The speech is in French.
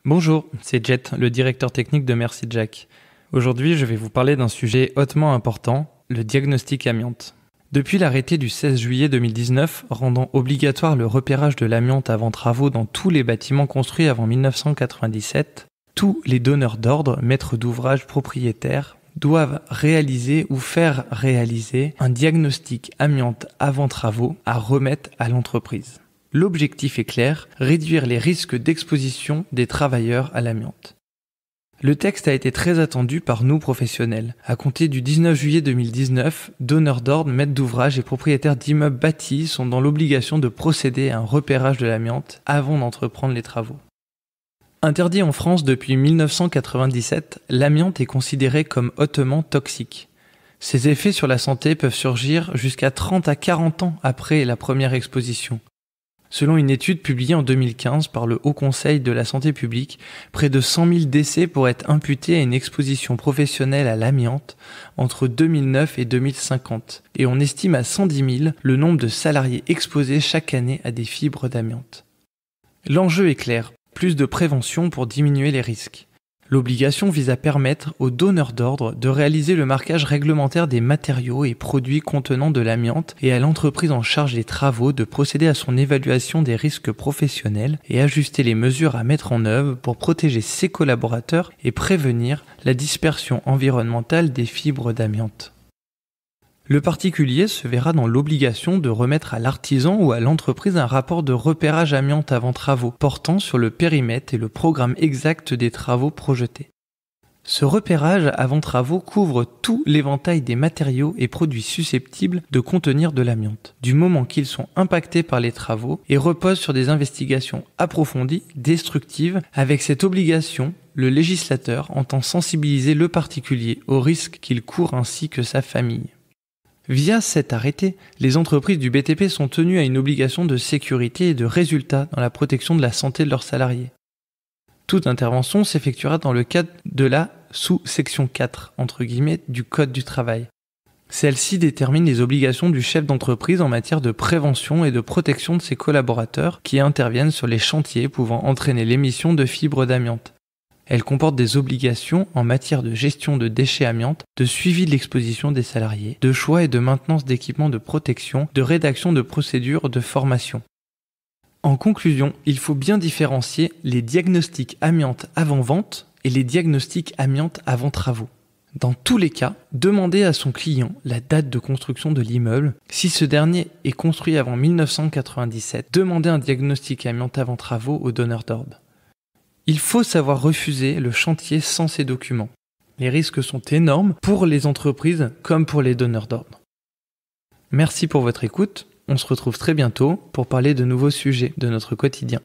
Bonjour, c'est Jet, le directeur technique de Merci Jack. Aujourd'hui, je vais vous parler d'un sujet hautement important, le diagnostic amiante. Depuis l'arrêté du 16 juillet 2019 rendant obligatoire le repérage de l'amiante avant travaux dans tous les bâtiments construits avant 1997, tous les donneurs d'ordre, maîtres d'ouvrage, propriétaires, doivent réaliser ou faire réaliser un diagnostic amiante avant travaux à remettre à l'entreprise. L'objectif est clair, réduire les risques d'exposition des travailleurs à l'amiante. Le texte a été très attendu par nous professionnels. À compter du 19 juillet 2019, donneurs d'ordre, maîtres d'ouvrage et propriétaires d'immeubles bâtis sont dans l'obligation de procéder à un repérage de l'amiante avant d'entreprendre les travaux. Interdit en France depuis 1997, l'amiante est considéré comme hautement toxique. Ses effets sur la santé peuvent surgir jusqu'à 30 à 40 ans après la première exposition. Selon une étude publiée en 2015 par le Haut Conseil de la santé publique, près de 100 000 décès pourraient être imputés à une exposition professionnelle à l'amiante entre 2009 et 2050, et on estime à 110 000 le nombre de salariés exposés chaque année à des fibres d'amiante. L'enjeu est clair, plus de prévention pour diminuer les risques. L'obligation vise à permettre aux donneurs d'ordre de réaliser le marquage réglementaire des matériaux et produits contenant de l'amiante et à l'entreprise en charge des travaux de procéder à son évaluation des risques professionnels et ajuster les mesures à mettre en œuvre pour protéger ses collaborateurs et prévenir la dispersion environnementale des fibres d'amiante. Le particulier se verra dans l'obligation de remettre à l'artisan ou à l'entreprise un rapport de repérage amiante avant travaux portant sur le périmètre et le programme exact des travaux projetés. Ce repérage avant travaux couvre tout l'éventail des matériaux et produits susceptibles de contenir de l'amiante, du moment qu'ils sont impactés par les travaux et repose sur des investigations approfondies, destructives. Avec cette obligation, le législateur entend sensibiliser le particulier aux risques qu'il court ainsi que sa famille. Via cet arrêté, les entreprises du BTP sont tenues à une obligation de sécurité et de résultat dans la protection de la santé de leurs salariés. Toute intervention s'effectuera dans le cadre de la sous-section 4, du Code du travail. Celle-ci détermine les obligations du chef d'entreprise en matière de prévention et de protection de ses collaborateurs qui interviennent sur les chantiers pouvant entraîner l'émission de fibres d'amiante. Elle comporte des obligations en matière de gestion de déchets amiante, de suivi de l'exposition des salariés, de choix et de maintenance d'équipements de protection, de rédaction de procédures de formation. En conclusion, il faut bien différencier les diagnostics amiante avant vente et les diagnostics amiante avant travaux. Dans tous les cas, demandez à son client la date de construction de l'immeuble. Si ce dernier est construit avant 1997, demandez un diagnostic amiante avant travaux au donneur d'ordre. Il faut savoir refuser le chantier sans ces documents. Les risques sont énormes pour les entreprises comme pour les donneurs d'ordre. Merci pour votre écoute. On se retrouve très bientôt pour parler de nouveaux sujets de notre quotidien.